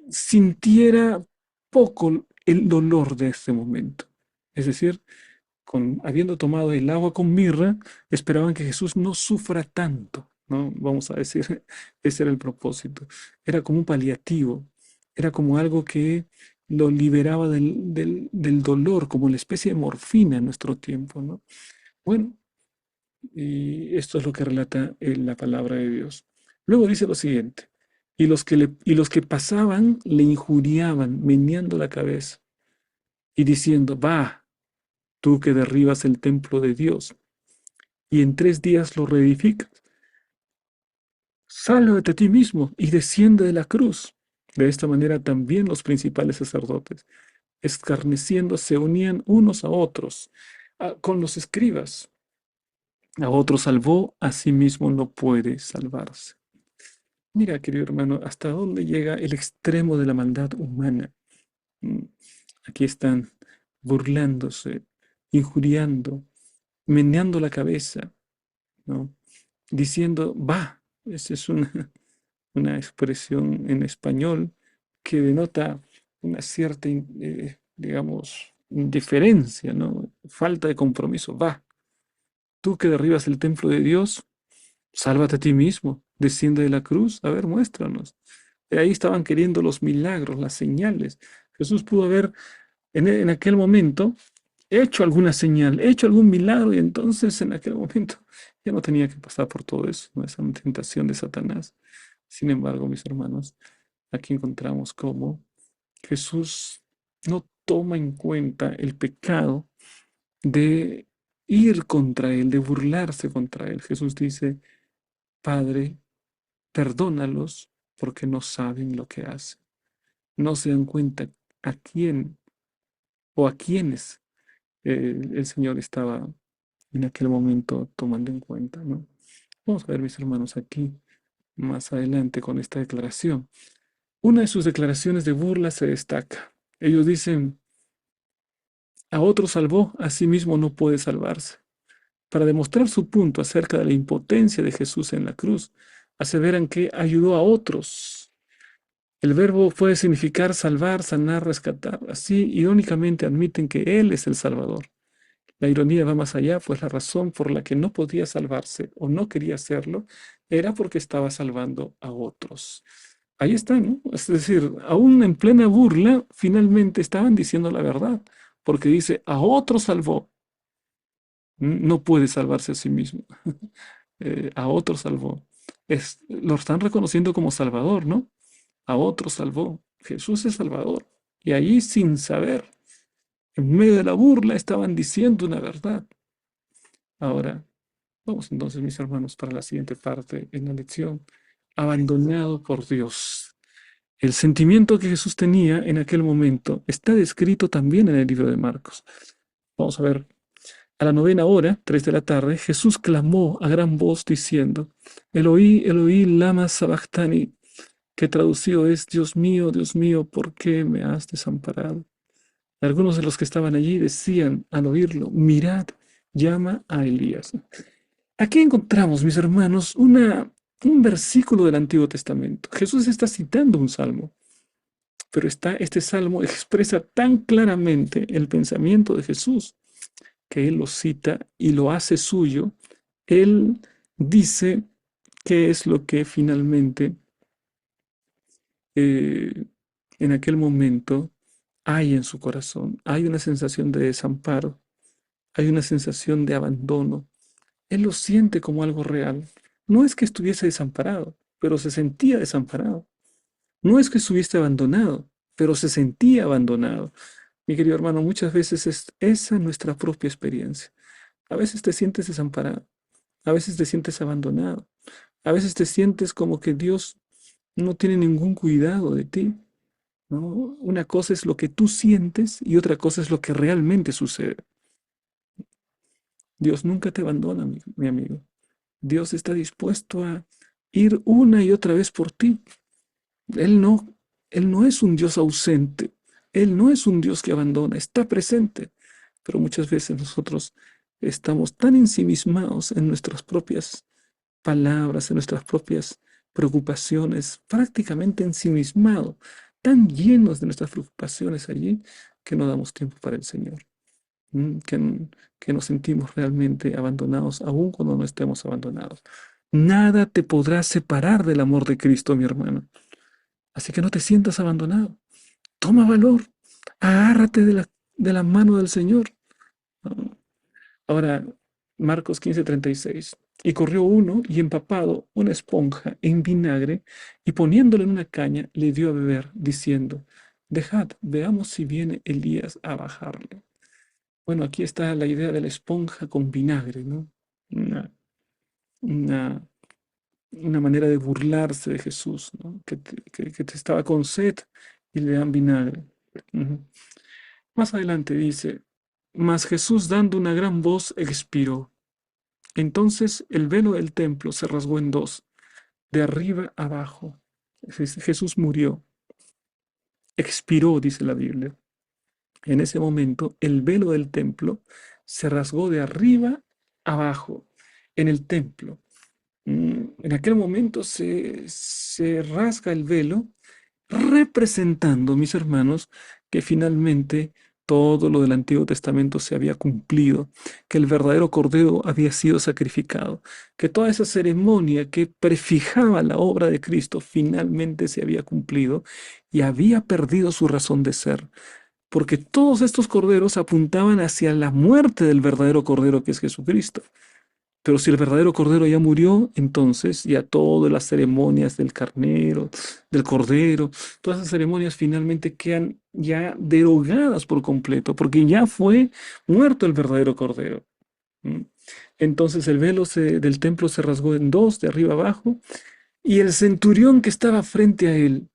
Speaker 1: sintiera poco el dolor de este momento. Es decir, habiendo tomado el agua con mirra, esperaban que Jesús no sufra tanto, ¿no? Vamos a decir, ese era el propósito. Era como un paliativo, era como algo que lo liberaba del dolor, como la especie de morfina en nuestro tiempo, ¿no? Bueno, y esto es lo que relata la palabra de Dios. Luego dice lo siguiente, y los que pasaban le injuriaban, meneando la cabeza y diciendo, va, tú que derribas el templo de Dios y en 3 días lo reedificas, sálvate a ti mismo y desciende de la cruz. De esta manera también los principales sacerdotes, escarneciendo, se unían unos a otros con los escribas. A otro salvó, a sí mismo no puede salvarse. Mira, querido hermano, hasta dónde llega el extremo de la maldad humana. Mm, Aquí están burlándose injuriando, meneando la cabeza, ¿no? Diciendo, va, esa es una expresión en español que denota una cierta, digamos, indiferencia, ¿no? Falta de compromiso. Va, tú que derribas el templo de Dios, sálvate a ti mismo, desciende de la cruz, a ver, muéstranos. De ahí estaban queriendo los milagros, las señales. Jesús pudo haber en aquel momento hecho alguna señal, hecho algún milagro, y entonces en aquel momento ya no tenía que pasar por todo eso, ¿no? Esa tentación de Satanás. Sin embargo, mis hermanos, aquí encontramos cómo Jesús no toma en cuenta el pecado de ir contra él, de burlarse contra él. Jesús dice, Padre, perdónalos porque no saben lo que hacen. No se dan cuenta a quién o a quiénes el Señor estaba en aquel momento tomando en cuenta, ¿no? Vamos a ver, mis hermanos, aquí más adelante con esta declaración. Una de sus declaraciones de burla se destaca. Ellos dicen, a otro salvó, a sí mismo no puede salvarse. Para demostrar su punto acerca de la impotencia de Jesús en la cruz, aseveran que ayudó a otros. El verbo puede significar salvar, sanar, rescatar. Así, irónicamente, admiten que Él es el Salvador. La ironía va más allá, pues la razón por la que no podía salvarse o no quería hacerlo era porque estaba salvando a otros. Ahí está, ¿no? Es decir, aún en plena burla, finalmente estaban diciendo la verdad, porque dice, a otros salvó, no puede salvarse a sí mismo, a otros salvó. Lo están reconociendo como Salvador, ¿no? A otros salvó. Jesús es Salvador. Y ahí sin saber, en medio de la burla, estaban diciendo una verdad. Ahora, vamos entonces, mis hermanos, para la siguiente parte en la lección. Abandonado por Dios. El sentimiento que Jesús tenía en aquel momento está descrito también en el libro de Marcos. Vamos a ver. A la novena hora, 3 de la tarde, Jesús clamó a gran voz diciendo, Eloí, Eloí, lama sabactani, que traducido es, Dios mío, ¿por qué me has desamparado? Algunos de los que estaban allí decían al oírlo, mirad, llama a Elías. Aquí encontramos, mis hermanos, un versículo del Antiguo Testamento. Jesús está citando un salmo, pero este salmo expresa tan claramente el pensamiento de Jesús que él lo cita y lo hace suyo. Él dice qué es lo que finalmente eh, en aquel momento hay en su corazón. Hay una sensación de desamparo, hay una sensación de abandono. Él lo siente como algo real. No es que estuviese desamparado, pero se sentía desamparado. No es que estuviese abandonado, pero se sentía abandonado. Mi querido hermano, muchas veces es esa nuestra propia experiencia. A veces te sientes desamparado, a veces te sientes abandonado, a veces te sientes como que Dios no tiene ningún cuidado de ti, ¿no? Una cosa es lo que tú sientes y otra cosa es lo que realmente sucede. Dios nunca te abandona, mi amigo. Dios está dispuesto a ir una y otra vez por ti. Él no, Él no es un Dios ausente. Él no es un Dios que abandona, está presente. Pero muchas veces nosotros estamos tan ensimismados en nuestras propias palabras, en nuestras propias preocupaciones, prácticamente ensimismados, tan llenos de nuestras preocupaciones allí, que no damos tiempo para el Señor. Que nos sentimos realmente abandonados, aun cuando no estemos abandonados. Nada te podrá separar del amor de Cristo, mi hermano. Así que no te sientas abandonado. Toma valor. Agárrate de la mano del Señor. ¿No? Ahora, Marcos 15:36. Y corrió uno y empapado una esponja en vinagre y poniéndolo en una caña le dio a beber, diciendo, dejad, veamos si viene Elías a bajarle. Bueno, aquí está la idea de la esponja con vinagre, ¿no? Una, una, una manera de burlarse de Jesús, ¿no? Que te estaba con sed y le dan vinagre. Ujú. Más adelante dice, mas Jesús dando una gran voz expiró. Entonces el velo del templo se rasgó en dos, de arriba abajo. Jesús murió, expiró, dice la Biblia. En ese momento el velo del templo se rasgó de arriba abajo en el templo. En aquel momento se rasga el velo, representando, mis hermanos, que finalmente todo lo del Antiguo Testamento se había cumplido, que el verdadero Cordero había sido sacrificado, que toda esa ceremonia que prefijaba la obra de Cristo finalmente se había cumplido y había perdido su razón de ser, porque todos estos corderos apuntaban hacia la muerte del verdadero Cordero que es Jesucristo. Pero si el verdadero cordero ya murió, entonces ya todas las ceremonias del carnero, del cordero, todas esas ceremonias finalmente quedan ya derogadas por completo, porque ya fue muerto el verdadero cordero. ¿M? Entonces el velo del templo se rasgó en dos, de arriba abajo, y el centurión que estaba frente a él,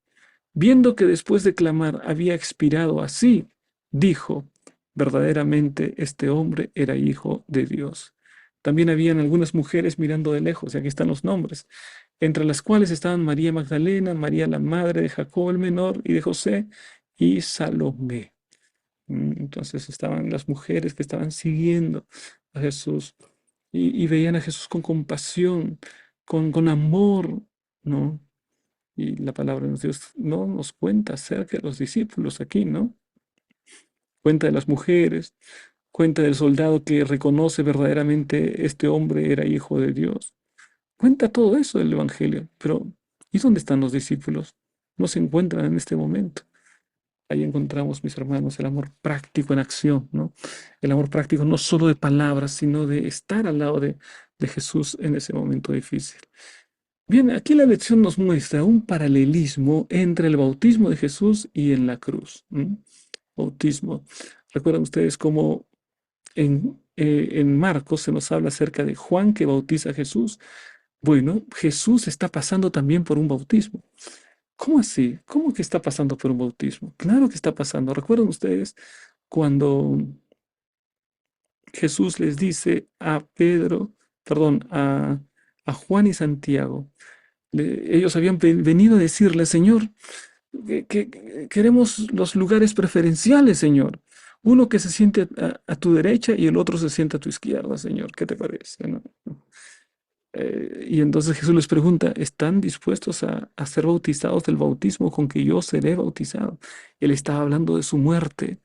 Speaker 1: viendo que después de clamar había expirado así, dijo, verdaderamente este hombre era hijo de Dios. También habían algunas mujeres mirando de lejos, y aquí están los nombres, entre las cuales estaban María Magdalena, María la madre de Jacobo el menor y de José, y Salomé. Entonces estaban las mujeres que estaban siguiendo a Jesús y veían a Jesús con compasión, con amor, ¿no? Y la palabra de Dios no nos cuenta acerca de los discípulos aquí, ¿no? Cuenta de las mujeres, cuenta del soldado que reconoce verdaderamente este hombre era hijo de Dios. Cuenta todo eso del Evangelio, pero ¿y dónde están los discípulos? No se encuentran en este momento. Ahí encontramos, mis hermanos, el amor práctico en acción, ¿no? El amor práctico no solo de palabras, sino de estar al lado de Jesús en ese momento difícil. Bien, aquí la lección nos muestra un paralelismo entre el bautismo de Jesús y en la cruz. Bautismo. ¿Recuerdan ustedes cómo en Marcos se nos habla acerca de Juan que bautiza a Jesús? Bueno, Jesús está pasando también por un bautismo. ¿Cómo así? ¿Cómo que está pasando por un bautismo? Claro que está pasando. ¿Recuerdan ustedes cuando Jesús les dice a Pedro, perdón, a Juan y Santiago? Ellos habían venido a decirle, Señor, que queremos los lugares preferenciales, Señor. Uno que se siente a tu derecha y el otro se siente a tu izquierda, Señor. ¿Qué te parece? ¿No? Y entonces Jesús les pregunta, ¿están dispuestos a ser bautizados del bautismo con que yo seré bautizado? Él estaba hablando de su muerte.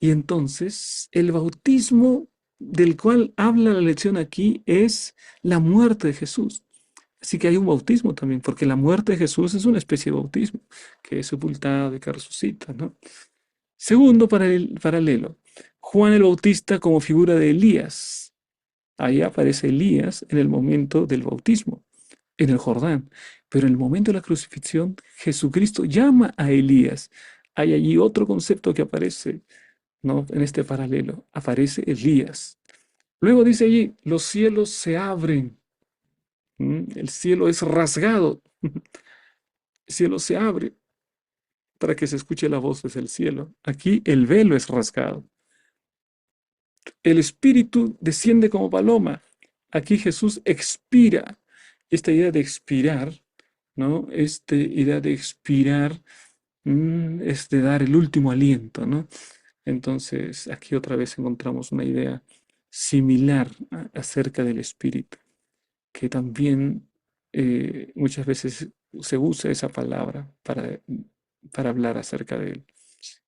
Speaker 1: Y entonces el bautismo del cual habla la lección aquí es la muerte de Jesús. Así que hay un bautismo también, porque la muerte de Jesús es una especie de bautismo, que es sepultado y que resucita, ¿no? Segundo paralelo, Juan el Bautista como figura de Elías. Ahí aparece Elías en el momento del bautismo, en el Jordán. Pero en el momento de la crucifixión, Jesucristo llama a Elías. Hay allí otro concepto que aparece, ¿no? En este paralelo. Aparece Elías. Luego dice allí, los cielos se abren. El cielo es rasgado. El cielo se abre para que se escuche la voz desde el cielo. Aquí el velo es rasgado. El espíritu desciende como paloma. Aquí Jesús expira. Esta idea de expirar, ¿no? Esta idea de expirar es de dar el último aliento, ¿no? Entonces, aquí otra vez encontramos una idea similar acerca del espíritu, que también muchas veces se usa esa palabra para hablar acerca de él.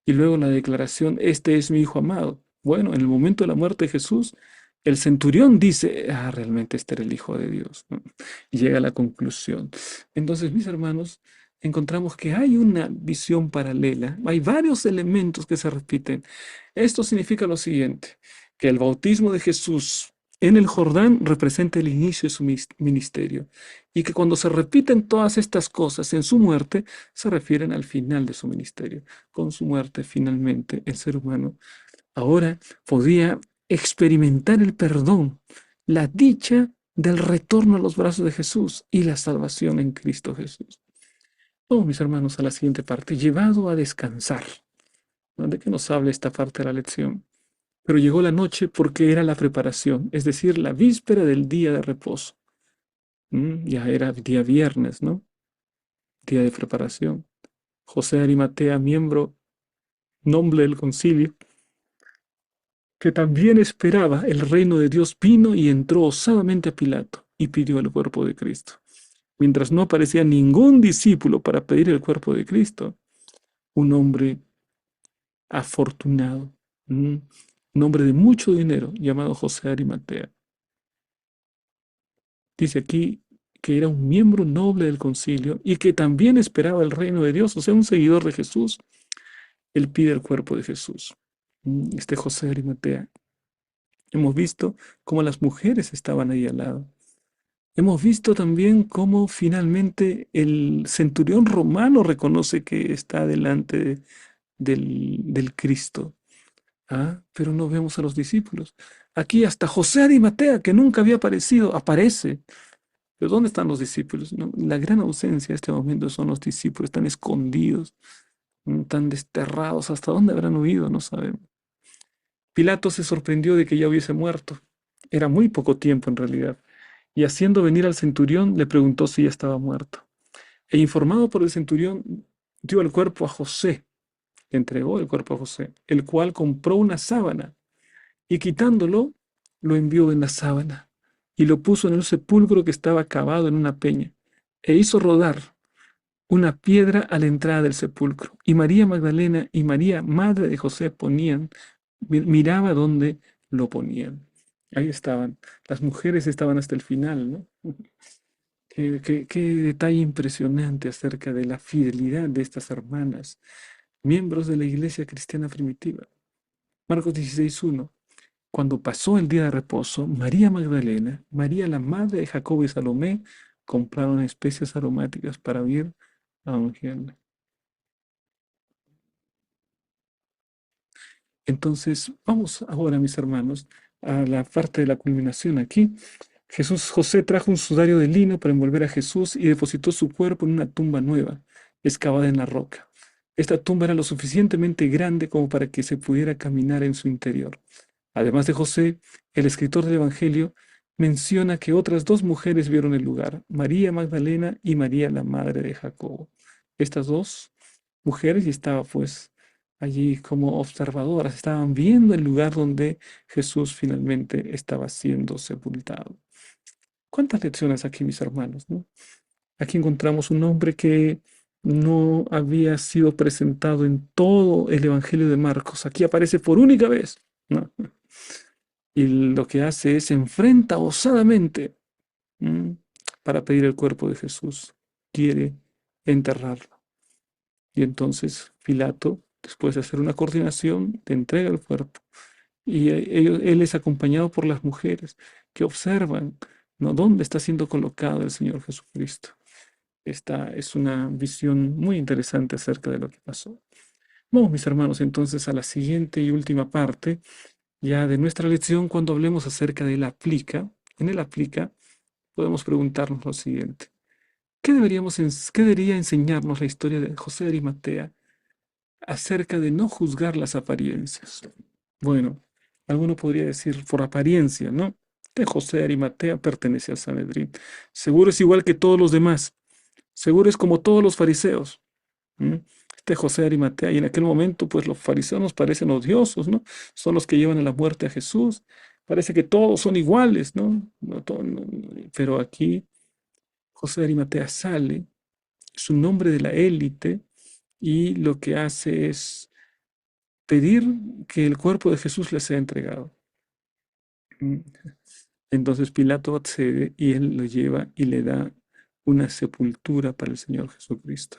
Speaker 1: Y luego la declaración, este es mi hijo amado. Bueno, en el momento de la muerte de Jesús, el centurión dice, realmente este era el Hijo de Dios, ¿no? Y llega a la conclusión. Entonces, mis hermanos, encontramos que hay una visión paralela, hay varios elementos que se repiten. Esto significa lo siguiente, que el bautismo de Jesús en el Jordán representa el inicio de su ministerio y que cuando se repiten todas estas cosas en su muerte, se refieren al final de su ministerio. Con su muerte, finalmente, el ser humano ahora podía experimentar el perdón, la dicha del retorno a los brazos de Jesús y la salvación en Cristo Jesús. Oh, mis hermanos, a la siguiente parte, llevado a descansar. ¿No? ¿De qué nos habla esta parte de la lección? Pero llegó la noche porque era la preparación, es decir, la víspera del día de reposo. Ya era día viernes, ¿no? Día de preparación. José de Arimatea, miembro noble del concilio, que también esperaba el reino de Dios, vino y entró osadamente a Pilato y pidió el cuerpo de Cristo. Mientras no aparecía ningún discípulo para pedir el cuerpo de Cristo, un hombre afortunado, un hombre de mucho dinero llamado José de Arimatea. Dice aquí que era un miembro noble del concilio y que también esperaba el reino de Dios, o sea, un seguidor de Jesús. Él pide el cuerpo de Jesús. Este José de Arimatea. Hemos visto cómo las mujeres estaban ahí al lado. Hemos visto también cómo finalmente el centurión romano reconoce que está delante del Cristo. Ah, pero no vemos a los discípulos. Aquí hasta José de Arimatea, que nunca había aparecido, aparece. Pero ¿dónde están los discípulos? No, la gran ausencia en este momento son los discípulos, están escondidos, tan desterrados. ¿Hasta dónde habrán huido? No sabemos. Pilato se sorprendió de que ya hubiese muerto. Era muy poco tiempo en realidad. Y haciendo venir al centurión, le preguntó si ya estaba muerto. E informado por el centurión, dio el cuerpo a José, le entregó el cuerpo a José, el cual compró una sábana y quitándolo, lo envió en la sábana y lo puso en el sepulcro que estaba cavado en una peña e hizo rodar una piedra a la entrada del sepulcro. Y María Magdalena y María, madre de José, miraba dónde lo ponían. Ahí estaban. Las mujeres estaban hasta el final, ¿no? Qué detalle impresionante acerca de la fidelidad de estas hermanas, miembros de la iglesia cristiana primitiva. Marcos 16:1. Cuando pasó el día de reposo, María Magdalena, María la madre de Jacobo y Salomé, compraron especias aromáticas para ir a ungirle. Entonces, vamos ahora, mis hermanos, a la parte de la culminación aquí. José trajo un sudario de lino para envolver a Jesús y depositó su cuerpo en una tumba nueva, excavada en la roca. Esta tumba era lo suficientemente grande como para que se pudiera caminar en su interior. Además de José, el escritor del Evangelio menciona que otras dos mujeres vieron el lugar, María Magdalena y María la madre de Jacobo. Estas dos mujeres y estaba pues allí como observadoras, estaban viendo el lugar donde Jesús finalmente estaba siendo sepultado. ¿Cuántas lecciones aquí, mis hermanos, no? Aquí encontramos un hombre que no había sido presentado en todo el Evangelio de Marcos. Aquí aparece por única vez, ¿no? Y lo que hace es enfrenta osadamente, ¿m? Para pedir el cuerpo de Jesús. Quiere enterrarlo. Y entonces Pilato, después de hacer una coordinación, le entrega el cuerpo. Y él es acompañado por las mujeres que observan, ¿no? ¿Dónde está siendo colocado el Señor Jesucristo? Esta es una visión muy interesante acerca de lo que pasó. Vamos, mis hermanos, entonces a la siguiente y última parte ya de nuestra lección cuando hablemos acerca del aplica. En el aplica podemos preguntarnos lo siguiente. ¿Qué debería enseñarnos la historia de José de Arimatea acerca de no juzgar las apariencias? Bueno, alguno podría decir por apariencia, ¿no? Que José de Arimatea pertenece al Sanedrín. Seguro es igual que todos los demás. Seguro es como todos los fariseos. ¿M? Este José de Arimatea, y en aquel momento, pues los fariseos nos parecen odiosos, ¿no? Son los que llevan a la muerte a Jesús. Parece que todos son iguales, ¿no? Pero aquí José de Arimatea sale, es un hombre de la élite, y lo que hace es pedir que el cuerpo de Jesús le sea entregado. ¿M? Entonces Pilato accede y él lo lleva y le da una sepultura para el Señor Jesucristo.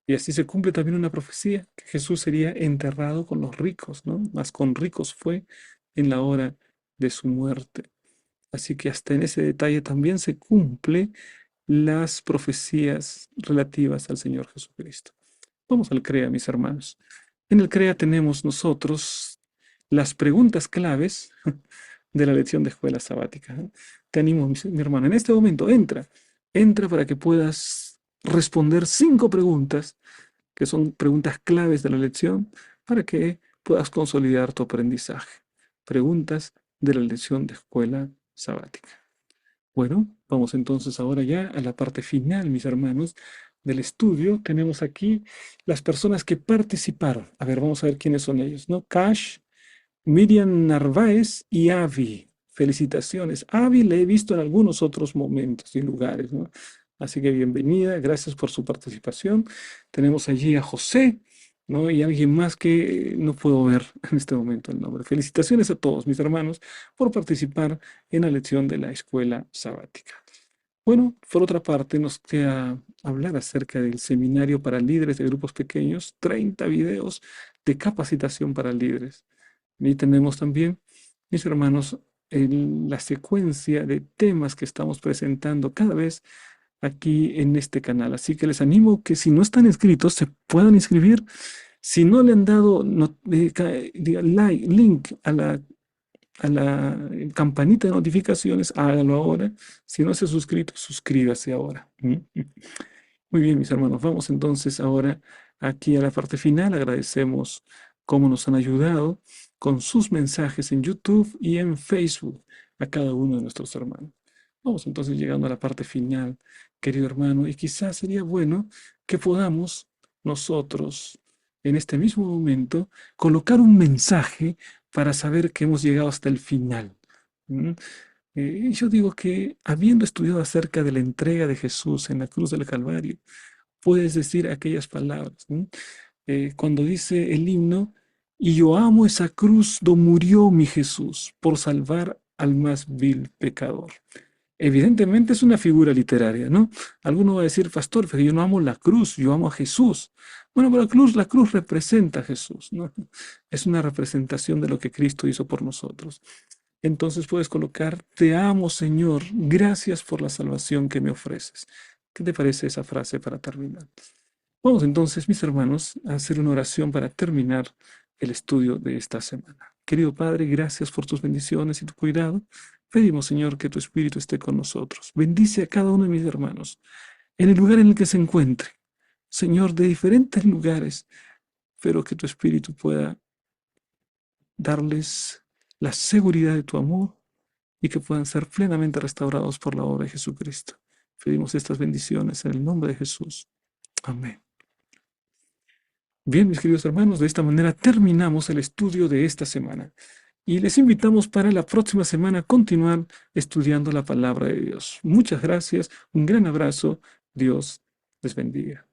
Speaker 1: Y así se cumple también una profecía, que Jesús sería enterrado con los ricos, ¿no? Mas con ricos fue en la hora de su muerte. Así que hasta en ese detalle también se cumple las profecías relativas al Señor Jesucristo. Vamos al CREA, mis hermanos. En el CREA tenemos nosotros las preguntas claves de la lección de escuela sabática. Te animo, mi hermano, en este momento entra para que puedas responder 5 preguntas que son preguntas claves de la lección para que puedas consolidar tu aprendizaje. Preguntas de la lección de escuela sabática. Bueno, vamos entonces ahora ya a la parte final, mis hermanos, del estudio. Tenemos aquí las personas que participaron. A ver, vamos a ver quiénes son ellos, ¿no? Cash, Miriam Narváez y Avi. Felicitaciones. Avi le he visto en algunos otros momentos y lugares, ¿no? Así que bienvenida, gracias por su participación. Tenemos allí a José, ¿no? Y alguien más que no puedo ver en este momento el nombre. Felicitaciones a todos mis hermanos por participar en la lección de la escuela sabática. Bueno, por otra parte, nos queda hablar acerca del seminario para líderes de grupos pequeños, 30 videos de capacitación para líderes. Y tenemos también, mis hermanos, la secuencia de temas que estamos presentando cada vez aquí en este canal. Así que les animo que si no están inscritos, se puedan inscribir. Si no le han dado link a la campanita de notificaciones, hágalo ahora. Si no se ha suscrito, suscríbase ahora. Muy bien, mis hermanos, vamos entonces ahora aquí a la parte final. Agradecemos cómo nos han ayudado con sus mensajes en YouTube y en Facebook a cada uno de nuestros hermanos. Vamos entonces llegando a la parte final, querido hermano, y quizás sería bueno que podamos nosotros, en este mismo momento, colocar un mensaje para saber que hemos llegado hasta el final. ¿Mm? Yo digo que habiendo estudiado acerca de la entrega de Jesús en la cruz del Calvario, puedes decir aquellas palabras, ¿no? Cuando dice el himno, y yo amo esa cruz donde murió mi Jesús por salvar al más vil pecador. Evidentemente es una figura literaria, ¿no? Alguno va a decir, pastor, pero yo no amo la cruz, yo amo a Jesús. Bueno, pero la cruz representa a Jesús, ¿no? Es una representación de lo que Cristo hizo por nosotros. Entonces puedes colocar, te amo Señor, gracias por la salvación que me ofreces. ¿Qué te parece esa frase para terminar? Vamos entonces, mis hermanos, a hacer una oración para terminar el estudio de esta semana. Querido Padre, gracias por tus bendiciones y tu cuidado. Pedimos, Señor, que tu Espíritu esté con nosotros. Bendice a cada uno de mis hermanos en el lugar en el que se encuentre. Señor, de diferentes lugares, pero que tu Espíritu pueda darles la seguridad de tu amor y que puedan ser plenamente restaurados por la obra de Jesucristo. Pedimos estas bendiciones en el nombre de Jesús. Amén. Bien, mis queridos hermanos, de esta manera terminamos el estudio de esta semana y les invitamos para la próxima semana a continuar estudiando la palabra de Dios. Muchas gracias, un gran abrazo, Dios les bendiga.